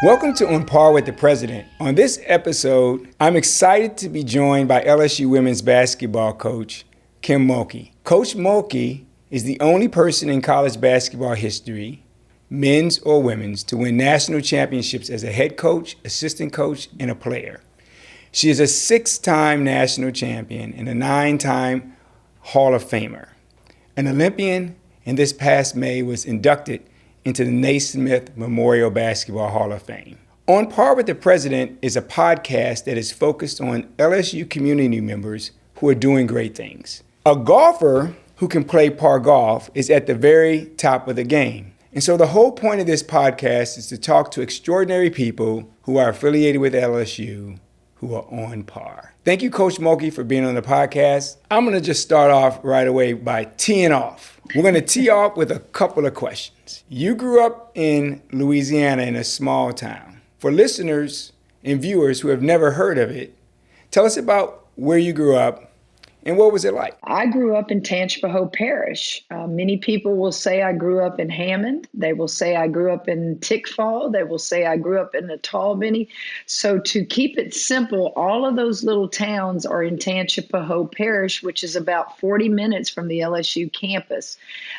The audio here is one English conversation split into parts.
Welcome to On Par with the President. On this episode, I'm excited to be joined by LSU women's basketball coach, Kim Mulkey. Coach Mulkey is the only person in college basketball history, men's or women's, to win national championships as a head coach, assistant coach, and a player. She is a 6-time national champion and a 9-time Hall of Famer, an Olympian, and this past May was inducted into the Naismith Memorial Basketball Hall of Fame. On Par with the President is a podcast that is focused on LSU community members who are doing great things. A golfer who can play par golf is at the very top of the game. And so the whole point of this podcast is to talk to extraordinary people who are affiliated with LSU who are on par. Thank you, Coach Mulkey, for being on the podcast. I'm going to just start off right away by teeing off. We're going to tee off with a couple of questions. You grew up in Louisiana in a small town. For listeners and viewers who have never heard of it, tell us about where you grew up and what was it like? I grew up in Tangipahoa Parish. Many people will say I grew up in Hammond. They will say I grew up in Tickfaw. They will say I grew up in the Talbany. So to keep it simple, all of those little towns are in Tangipahoa Parish, which is about 40 minutes from the LSU campus.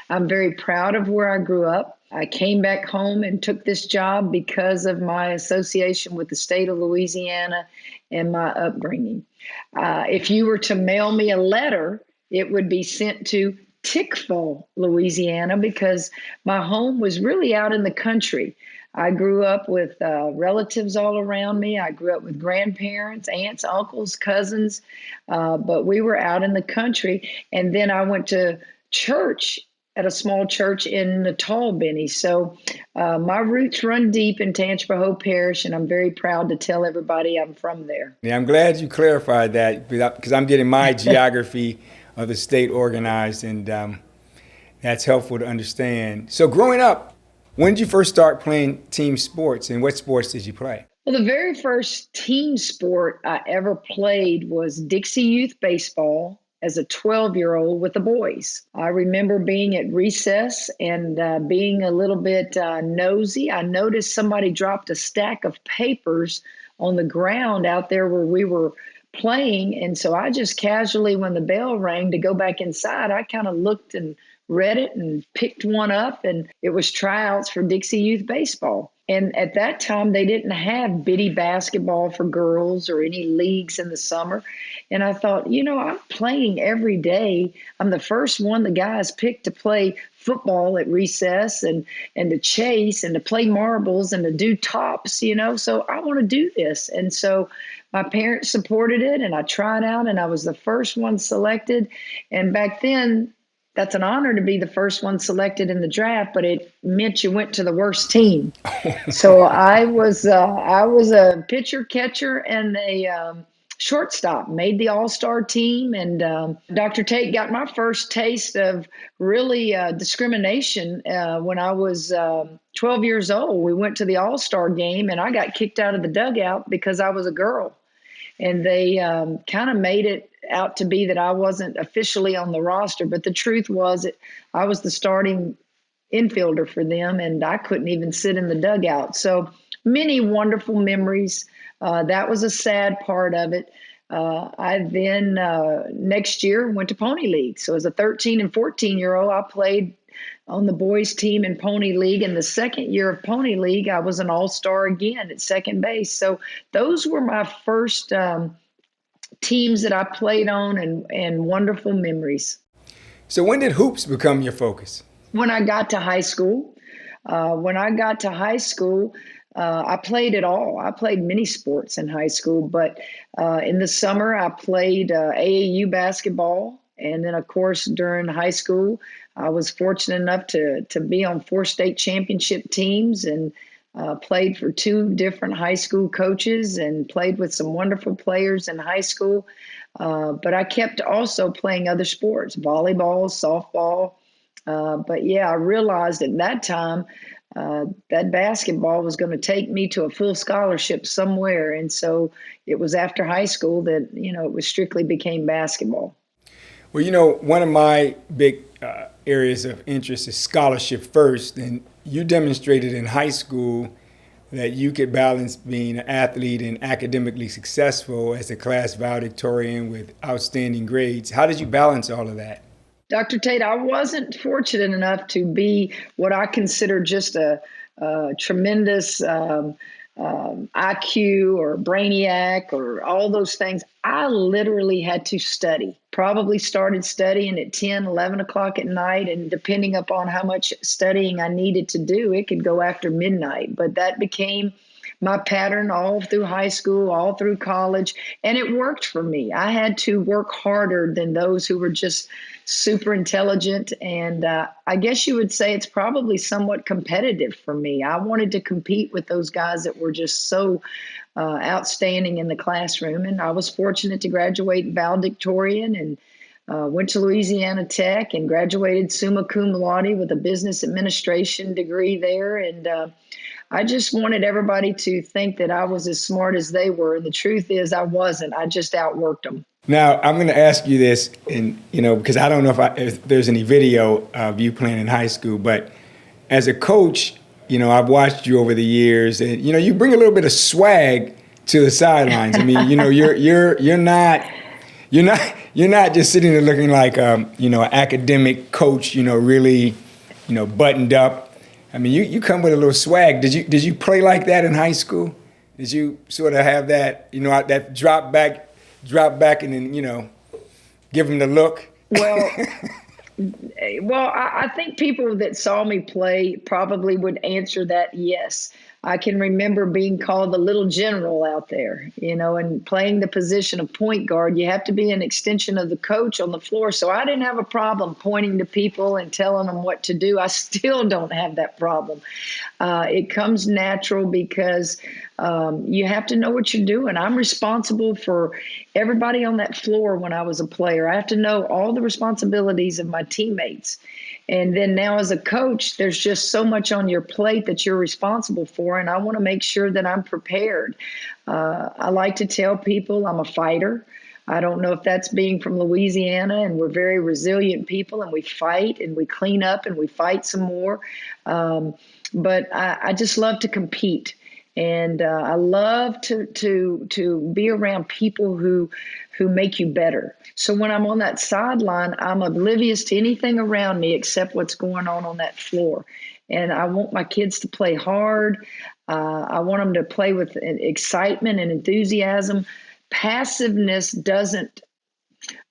I'm very proud of where I grew up. I came back home and took this job because of my association with the state of Louisiana and my upbringing. If you were to mail me a letter, it would be sent to Tickfaw, Louisiana, because my home was really out in the country. I grew up with relatives all around me. I grew up with grandparents, aunts, uncles, cousins, but we were out in the country. And then I went to church at a small church in the Talbany. So my roots run deep in Tangipahoa Parish, and I'm very proud to tell everybody I'm from there. Yeah, I'm glad you clarified that because I'm getting my geography of the state organized, and that's helpful to understand. So growing up, when did you first start playing team sports, and what sports did you play? Well, the very first team sport I ever played was Dixie Youth Baseball as a 12-year-old with the boys. I remember being at recess and being a little bit nosy. I noticed somebody dropped a stack of papers on the ground out there where we were playing. And so I just casually, when the bell rang to go back inside, I kind of looked and read it and picked one up, and it was tryouts for Dixie Youth Baseball. And at that time, they didn't have bitty basketball for girls or any leagues in the summer. And I thought, I'm playing every day. I'm the first one the guys picked to play football at recess and to chase and to play marbles and to do tops, so I want to do this. And so my parents supported it, and I tried out, and I was the first one selected. And back then, that's an honor to be the first one selected in the draft, but it meant you went to the worst team. So I was a pitcher, catcher, and a shortstop, made the all-star team. And Dr. Tate got my first taste of really discrimination when I was 12 years old. We went to the all-star game, and I got kicked out of the dugout because I was a girl. And they kind of made it out to be that I wasn't officially on the roster. But the truth was I was the starting infielder for them, and I couldn't even sit in the dugout. So many wonderful memories. That was a sad part of it. I then next year went to Pony League. So as a 13 and 14-year-old, I played on the boys team in Pony League. And the second year of Pony League, I was an all-star again at second base. So those were my first teams that I played on, and wonderful memories. So when did hoops become your focus? When I got to high school. I played it all. I played many sports in high school, but in the summer I played AAU basketball. And then, of course, during high school, I was fortunate enough to be on 4 state championship teams, and played for 2 different high school coaches and played with some wonderful players in high school. But I kept also playing other sports, volleyball, softball. But yeah, I realized at that time that basketball was going to take me to a full scholarship somewhere. And so it was after high school that, it was strictly became basketball. Well, one of my big areas of interest is scholarship first. And you demonstrated in high school that you could balance being an athlete and academically successful as a class valedictorian with outstanding grades. How did you balance all of that? Dr. Tate, I wasn't fortunate enough to be what I consider just a tremendous IQ or brainiac or all those things. I literally had to study. Probably started studying at 10, 11 o'clock at night, and depending upon how much studying I needed to do, it could go after midnight. But that became my pattern all through high school, all through college, and it worked for me. I had to work harder than those who were just super intelligent, and I guess you would say it's probably somewhat competitive for me. I wanted to compete with those guys that were just so outstanding in the classroom, and I was fortunate to graduate valedictorian and went to Louisiana Tech and graduated summa cum laude with a business administration degree there, and I just wanted everybody to think that I was as smart as they were. And the truth is I wasn't. I just outworked them. Now, I'm going to ask you this, and because I don't know if there's any video of you playing in high school, but as a coach, I've watched you over the years, and you bring a little bit of swag to the sidelines. I mean, you're not just sitting there looking like an academic coach, really, buttoned up. I mean, you come with a little swag. Did you play like that in high school? Did you sort of have that, that drop back and then, give them the look? Well, I think people that saw me play probably would answer that yes. I can remember being called the little general out there, and playing the position of point guard. You have to be an extension of the coach on the floor. So I didn't have a problem pointing to people and telling them what to do. I still don't have that problem. It comes natural because you have to know what you're doing. I'm responsible for everybody on that floor when I was a player. I have to know all the responsibilities of my teammates. And then now as a coach, there's just so much on your plate that you're responsible for, and I want to make sure that I'm prepared. I like to tell people I'm a fighter. I don't know if that's being from Louisiana, and we're very resilient people, and we fight, and we clean up, and we fight some more. But I just love to compete. And I love to be around people who make you better. So when I'm on that sideline, I'm oblivious to anything around me except what's going on that floor. And I want my kids to play hard. I want them to play with excitement and enthusiasm. Passiveness doesn't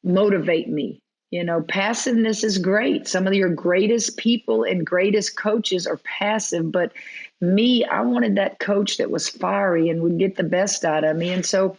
motivate me. Passiveness is great. Some of your greatest people and greatest coaches are passive, but me, I wanted that coach that was fiery and would get the best out of me. And so,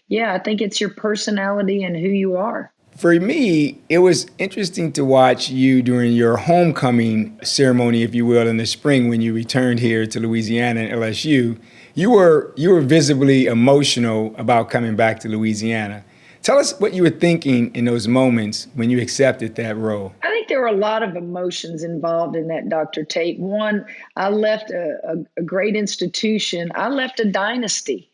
yeah, I think it's your personality and who you are. For me, it was interesting to watch you during your homecoming ceremony, if you will, in the spring when you returned here to Louisiana and LSU. You were visibly emotional about coming back to Louisiana. Tell us what you were thinking in those moments when you accepted that role. I think there were a lot of emotions involved in that, Dr. Tate. One, I left a great institution. I left a dynasty.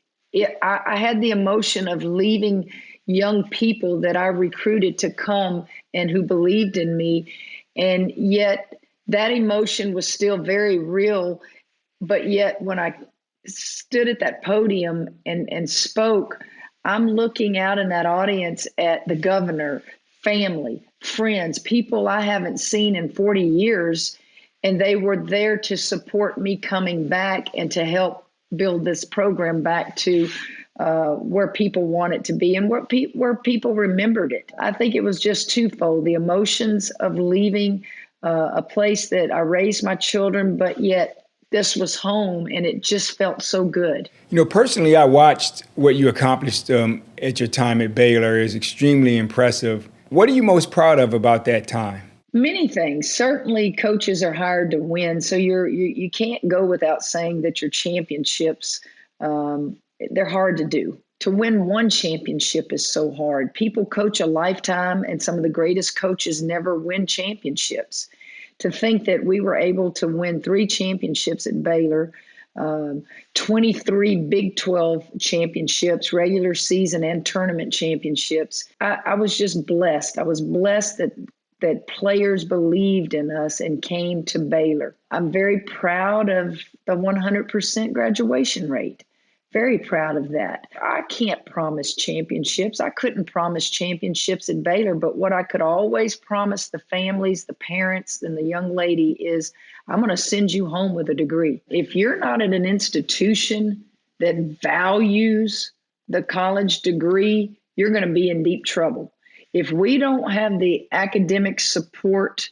I had the emotion of leaving young people that I recruited to come and who believed in me. And yet that emotion was still very real. But yet when I stood at that podium and spoke, I'm looking out in that audience at the governor, family, friends, people I haven't seen in 40 years, and they were there to support me coming back and to help build this program back to where people want it to be and where people remembered it. I think it was just twofold, the emotions of leaving a place that I raised my children, but yet this was home, and it just felt so good. Personally, I watched what you accomplished at your time at Baylor. It was extremely impressive. What are you most proud of about that time? Many things. Certainly, coaches are hired to win, so you can't go without saying that your championships, they're hard to do. To win one championship is so hard. People coach a lifetime, and some of the greatest coaches never win championships. To think that we were able to win 3 championships at Baylor, 23 Big 12 championships, regular season and tournament championships. I was just blessed. I was blessed that that players believed in us and came to Baylor. I'm very proud of the 100% graduation rate. Very proud of that. I can't promise championships. I couldn't promise championships at Baylor, but what I could always promise the families, the parents, and the young lady is I'm going to send you home with a degree. If you're not at an institution that values the college degree, you're going to be in deep trouble. If we don't have the academic support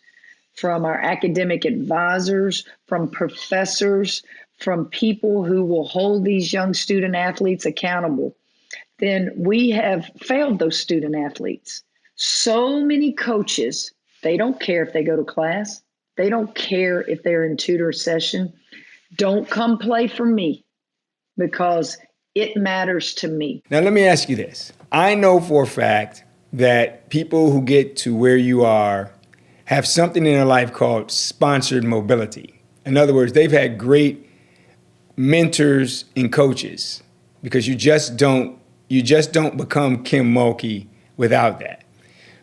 from our academic advisors, from professors, from people who will hold these young student athletes accountable, then we have failed those student athletes. So many coaches, they don't care if they go to class. They don't care if they're in tutor session. Don't come play for me because it matters to me. Now, let me ask you this. I know for a fact that people who get to where you are have something in their life called sponsored mobility. In other words, they've had great mentors and coaches, because you just don't become Kim Mulkey without that.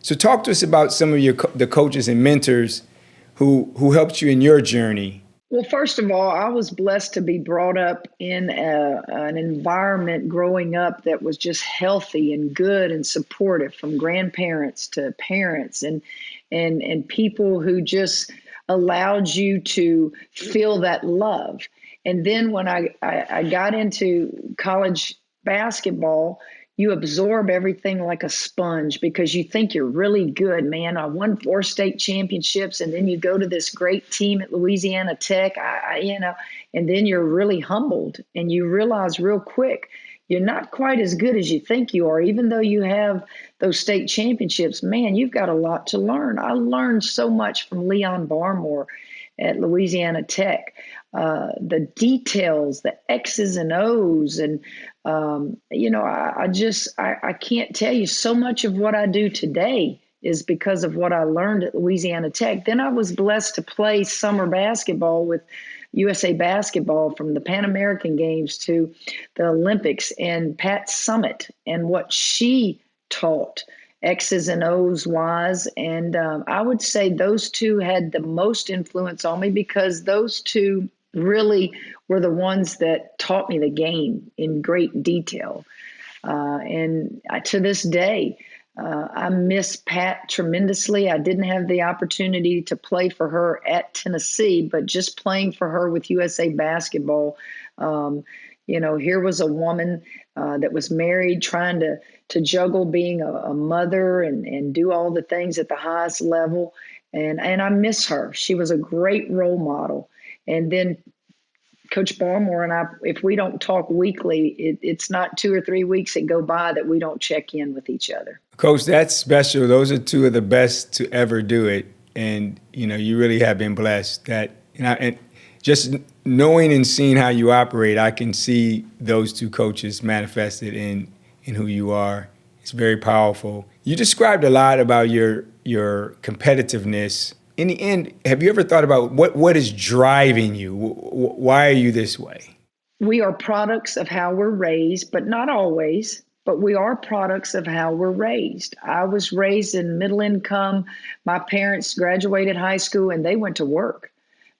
So talk to us about some of the coaches and mentors who helped you in your journey. Well, first of all, I was blessed to be brought up in an environment growing up that was just healthy and good and supportive, from grandparents to parents and people who just allowed you to feel that love. And then when I got into college basketball, you absorb everything like a sponge because you think you're really good, man. I won 4 state championships, and then you go to this great team at Louisiana Tech, and then you're really humbled, and you realize real quick you're not quite as good as you think you are. Even though you have those state championships, man, you've got a lot to learn. I learned so much from Leon Barmore at Louisiana Tech. The details, the X's and O's, and I can't tell you, so much of what I do today is because of what I learned at Louisiana Tech. Then I was blessed to play summer basketball with USA Basketball, from the Pan American Games to the Olympics, and Pat Summitt and what she taught X's and O's wise. And I would say those two had the most influence on me, because those two really were the ones that taught me the game in great detail. To this day, I miss Pat tremendously. I didn't have the opportunity to play for her at Tennessee, but just playing for her with USA Basketball, here was a woman that was married, trying to juggle being a mother and do all the things at the highest level. And I miss her. She was a great role model. And then Coach Barmore and I, if we don't talk weekly, it's not 2 or 3 weeks that go by that we don't check in with each other. Coach, that's special. Those are two of the best to ever do it. And, you really have been blessed. And just knowing and seeing how you operate, I can see those two coaches manifested in who you are. It's very powerful. You described a lot about your competitiveness. In the end, have you ever thought about what is driving you? Why are you this way? We are products of how we're raised, but not always. But we are products of how we're raised. I was raised in middle income. My parents graduated high school and they went to work.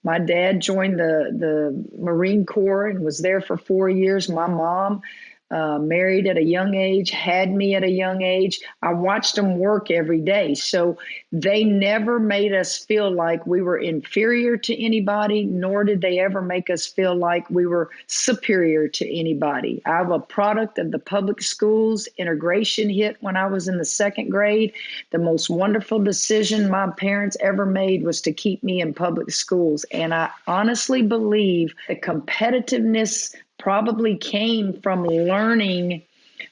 My dad joined the Marine Corps and was there for 4 years. My mom married at a young age, had me at a young age. I watched them work every day. So they never made us feel like we were inferior to anybody, nor did they ever make us feel like we were superior to anybody. I'm a product of the public schools. Integration hit when I was in the 2nd grade. The most wonderful decision my parents ever made was to keep me in public schools. And I honestly believe the competitiveness probably came from learning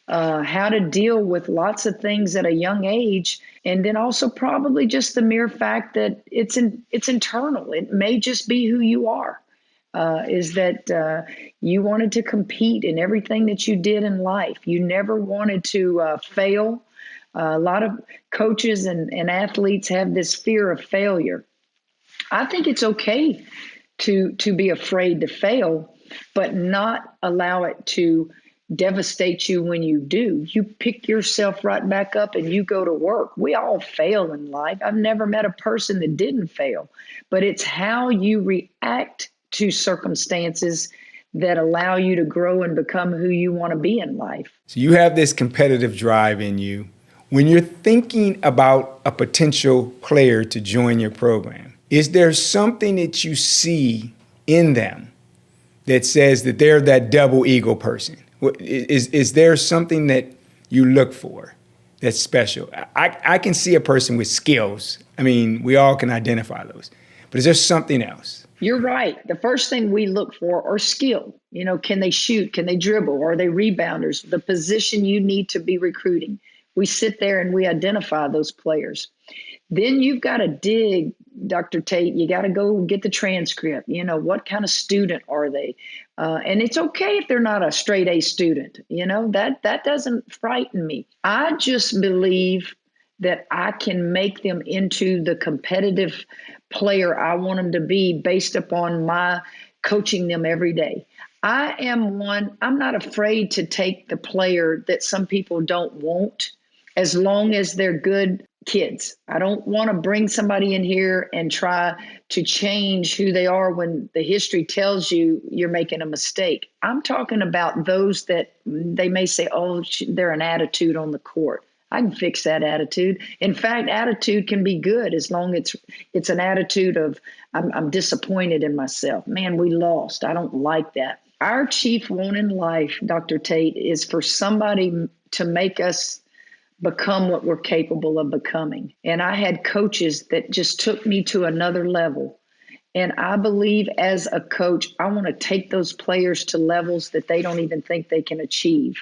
how to deal with lots of things at a young age. And then also probably just the mere fact that it's internal. It may just be who you are, is that you wanted to compete in everything that you did in life. You never wanted to fail. A lot of coaches and athletes have this fear of failure. I think it's okay to be afraid to fail, but not allow it to devastate you when you do. You pick yourself right back up and you go to work. We all fail in life. I've never met a person that didn't fail, but it's how you react to circumstances that allow you to grow and become who you want to be in life. So you have this competitive drive in you. When you're thinking about a potential player to join your program, is there something that you see in them that says that they're that double eagle person? Is there something that you look for that's special? I can see a person with skills. I mean, we all can identify those. But is there something else? You're right. The first thing we look for are skill. You know, can they shoot? Can they dribble? Are they rebounders? The position you need to be recruiting. We sit there and we identify those players. Then you've got to dig, Dr. Tate. You got to go get the transcript. You know, what kind of student are they? And it's okay if they're not a straight A student. You know, that doesn't frighten me. I just believe that I can make them into the competitive player I want them to be based upon my coaching them every day. I'm not afraid to take the player that some people don't want as long as they're good kids. I don't want to bring somebody in here and try to change who they are when the history tells you you're making a mistake. I'm talking about those that they may say, oh, they're an attitude on the court. I can fix that attitude. In fact, attitude can be good as long as it's an attitude of I'm disappointed in myself. Man, we lost. I don't like that. Our chief want in life, Dr. Tate, is for somebody to make us become what we're capable of becoming. And I had coaches that just took me to another level. And I believe as a coach, I want to take those players to levels that they don't even think they can achieve.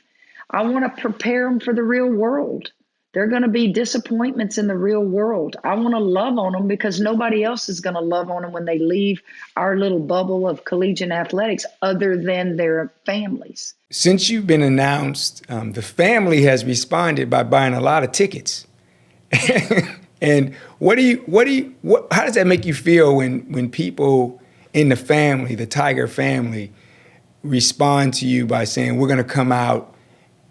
I want to prepare them for the real world. There are going to be disappointments in the real world. I want to love on them because nobody else is going to love on them when they leave our little bubble of collegiate athletics other than their families. Since you've been announced, the family has responded by buying a lot of tickets. And how does that make you feel when people in the family, the Tiger family, respond to you by saying, we're going to come out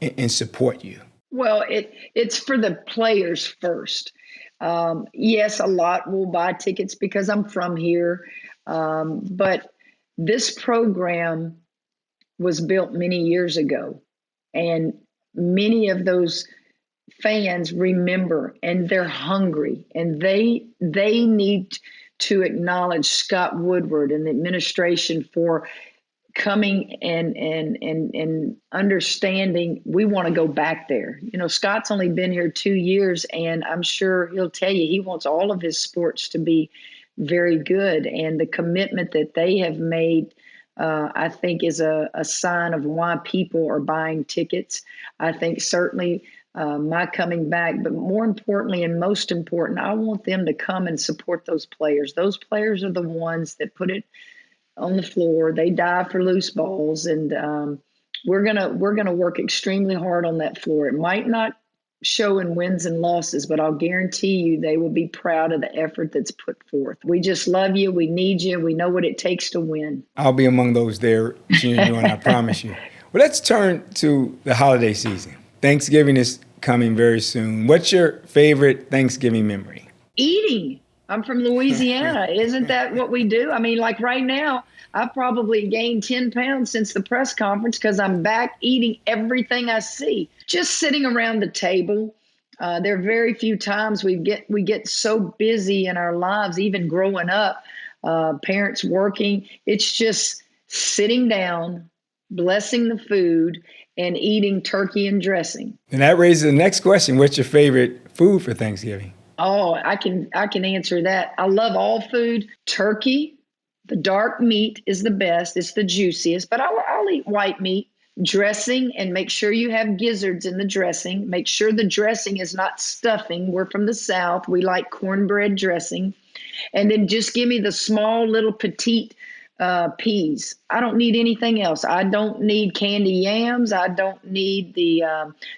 and support you? Well, it's for the players first. Yes, a lot will buy tickets because I'm from here. But this program was built many years ago. And many of those fans remember and they're hungry and they need to acknowledge Scott Woodward and the administration for coming and understanding we want to go back there. You know, Scott's only been here 2 years, and I'm sure he'll tell you he wants all of his sports to be very good. And the commitment that they have made, I think, is a sign of why people are buying tickets. I think certainly my coming back, but more importantly and most important, I want them to come and support those players. Those players are the ones that put it on the floor. They die for loose balls, and we're gonna work extremely hard on that floor. It might not show in wins and losses, but I'll guarantee you they will be proud of the effort that's put forth. We just love you. We need you. We know what it takes to win. I'll be among those there cheering you on, I promise you. Well, let's turn to the holiday season. Thanksgiving is coming very soon. What's your favorite Thanksgiving memory? Eating. I'm from Louisiana. Isn't that what we do? I mean, like right now, I've probably gained 10 pounds since the press conference because I'm back eating everything I see. Just sitting around the table. There are very few times we get so busy in our lives, even growing up, parents working. It's just sitting down, blessing the food, and eating turkey and dressing. And that raises the next question. What's your favorite food for Thanksgiving? Oh, I can answer that. I love all food. Turkey, the dark meat is the best. It's the juiciest, but I'll eat white meat. Dressing, and make sure you have gizzards in the dressing. Make sure the dressing is not stuffing. We're from the South. We like cornbread dressing. And then just give me the small little petite peas. I don't need anything else. I don't need candy yams. I don't need the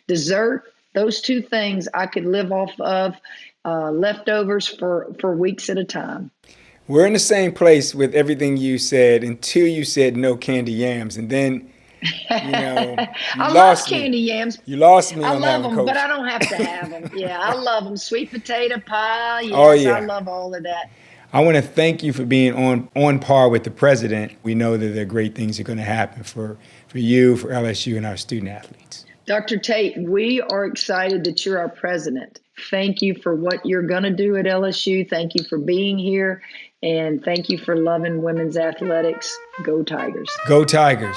dessert. Those two things I could live off of. Leftovers for weeks at a time. We're in the same place with everything you said until you said no candy yams. And then You know, you I love lost candy me. yams. You lost me I on that love one, them, but Coach. I don't have to have them. Yeah, I love them. Sweet potato pie. Oh Yes, I yeah. love all of that. I want to thank you for being on par with the president. We know that there are great things that are going to happen for you, for LSU, and our student athletes. Dr. Tate, we are excited that you're our president. Thank you for what you're going to do at LSU. Thank you for being here. And thank you for loving women's athletics. Go Tigers. Go Tigers.